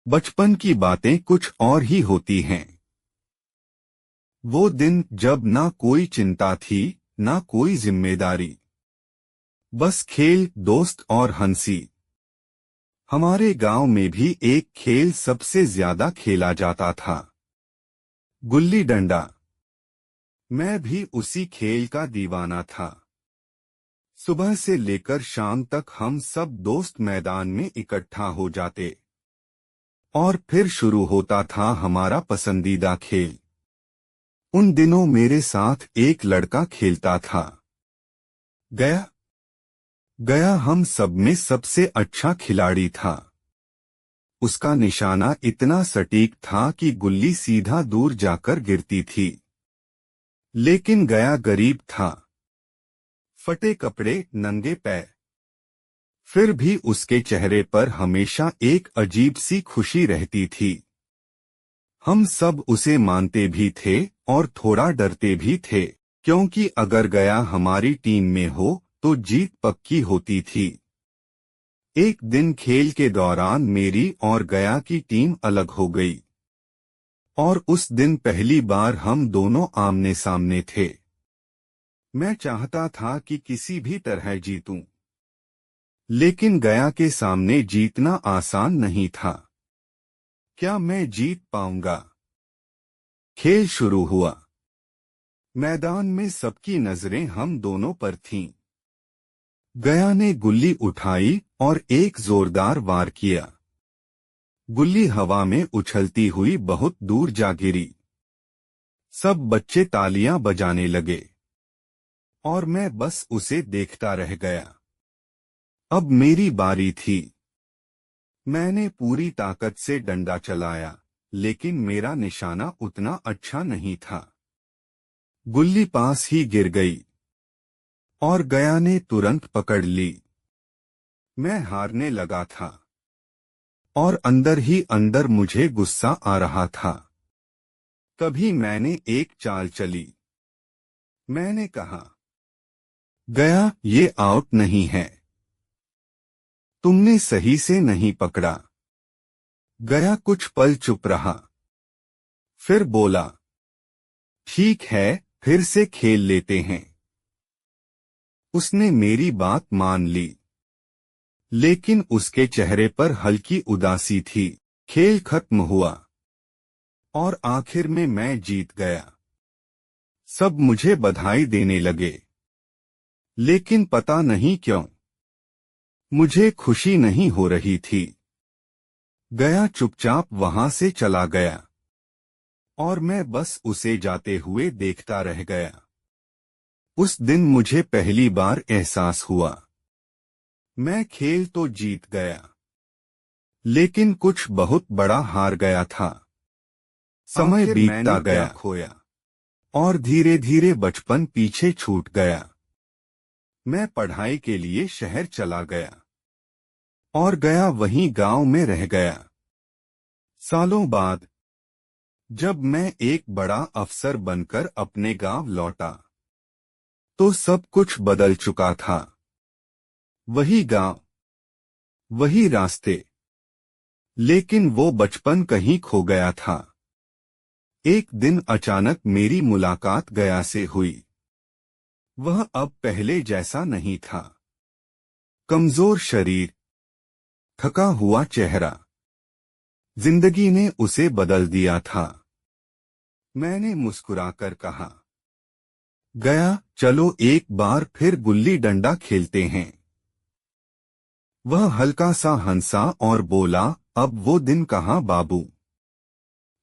बचपन की बातें कुछ और ही होती हैं। वो दिन जब ना कोई चिंता थी, ना कोई जिम्मेदारी, बस खेल, दोस्त और हंसी। हमारे गांव में भी एक खेल सबसे ज्यादा खेला जाता था, गुल्ली डंडा। मैं भी उसी खेल का दीवाना था। सुबह से लेकर शाम तक हम सब दोस्त मैदान में इकट्ठा हो जाते और फिर शुरू होता था हमारा पसंदीदा खेल। उन दिनों मेरे साथ एक लड़का खेलता था। गया गया हम सब में सबसे अच्छा खिलाड़ी था। उसका निशाना इतना सटीक था कि गुल्ली सीधा दूर जाकर गिरती थी। लेकिन गया गरीब था, फटे कपड़े, नंगे पैर। फिर भी उसके चेहरे पर हमेशा एक अजीब सी खुशी रहती थी। हम सब उसे मानते भी थे और थोड़ा डरते भी थे, क्योंकि अगर गया हमारी टीम में हो तो जीत पक्की होती थी। एक दिन खेल के दौरान मेरी और गया की टीम अलग हो गई और उस दिन पहली बार हम दोनों आमने सामने थे। मैं चाहता था कि किसी भी तरह जीतूं, लेकिन गया के सामने जीतना आसान नहीं था। क्या मैं जीत पाऊंगा? खेल शुरू हुआ। मैदान में सबकी नजरें हम दोनों पर थीं। गया ने गुल्ली उठाई और एक जोरदार वार किया। गुल्ली हवा में उछलती हुई बहुत दूर जा गिरी। सब बच्चे तालियां बजाने लगे और मैं बस उसे देखता रह गया। अब मेरी बारी थी। मैंने पूरी ताकत से डंडा चलाया, लेकिन मेरा निशाना उतना अच्छा नहीं था। गुल्ली पास ही गिर गई और गया ने तुरंत पकड़ ली। मैं हारने लगा था और अंदर ही अंदर मुझे गुस्सा आ रहा था। तभी मैंने एक चाल चली। मैंने कहा, गया, ये आउट नहीं है। तुमने सही से नहीं पकड़ा। गया कुछ पल चुप रहा, फिर बोला, ठीक है, फिर से खेल लेते हैं। उसने मेरी बात मान ली, लेकिन उसके चेहरे पर हल्की उदासी थी। खेल खत्म हुआ और आखिर में मैं जीत गया। सब मुझे बधाई देने लगे, लेकिन पता नहीं क्यों मुझे खुशी नहीं हो रही थी। गया चुपचाप वहां से चला गया और मैं बस उसे जाते हुए देखता रह गया। उस दिन मुझे पहली बार एहसास हुआ, मैं खेल तो जीत गया, लेकिन कुछ बहुत बड़ा हार गया था। समय बीतता गया, खोया और धीरे धीरे बचपन पीछे छूट गया। मैं पढ़ाई के लिए शहर चला गया और गया वहीं गांव में रह गया। सालों बाद जब मैं एक बड़ा अफसर बनकर अपने गांव लौटा, तो सब कुछ बदल चुका था। वही गांव, वही रास्ते, लेकिन वो बचपन कहीं खो गया था। एक दिन अचानक मेरी मुलाकात गया से हुई। वह अब पहले जैसा नहीं था। कमजोर शरीर, थका हुआ चेहरा। जिंदगी ने उसे बदल दिया था। मैंने मुस्कुराकर कहा, गया, चलो एक बार फिर गुल्ली डंडा खेलते हैं। वह हल्का सा हंसा और बोला, अब वो दिन कहाँ बाबू।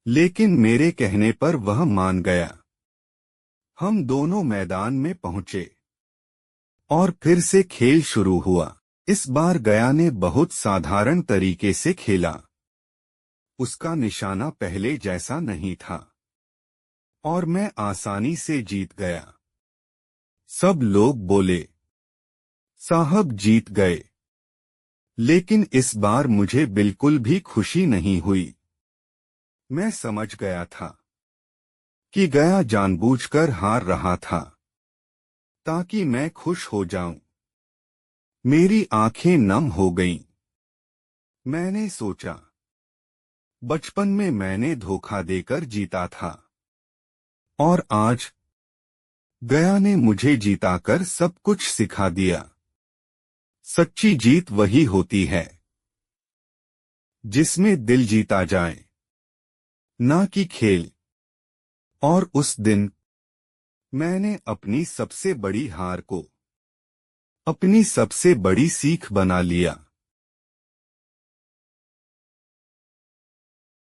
लेकिन मेरे कहने पर वह मान गया। हम दोनों मैदान में पहुंचे और फिर से खेल शुरू हुआ। इस बार गया ने बहुत साधारण तरीके से खेला। उसका निशाना पहले जैसा नहीं था और मैं आसानी से जीत गया। सब लोग बोले, साहब जीत गए। लेकिन इस बार मुझे बिल्कुल भी खुशी नहीं हुई। मैं समझ गया था कि गया जानबूझकर हार रहा था ताकि मैं खुश हो जाऊं। मेरी आंखें नम हो गईं। मैंने सोचा, बचपन में मैंने धोखा देकर जीता था, और आज गया ने मुझे जिताकर सब कुछ सिखा दिया। सच्ची जीत वही होती है जिसमें दिल जीता जाए, ना कि खेल। और उस दिन मैंने अपनी सबसे बड़ी हार को अपनी सबसे बड़ी सीख बना लिया।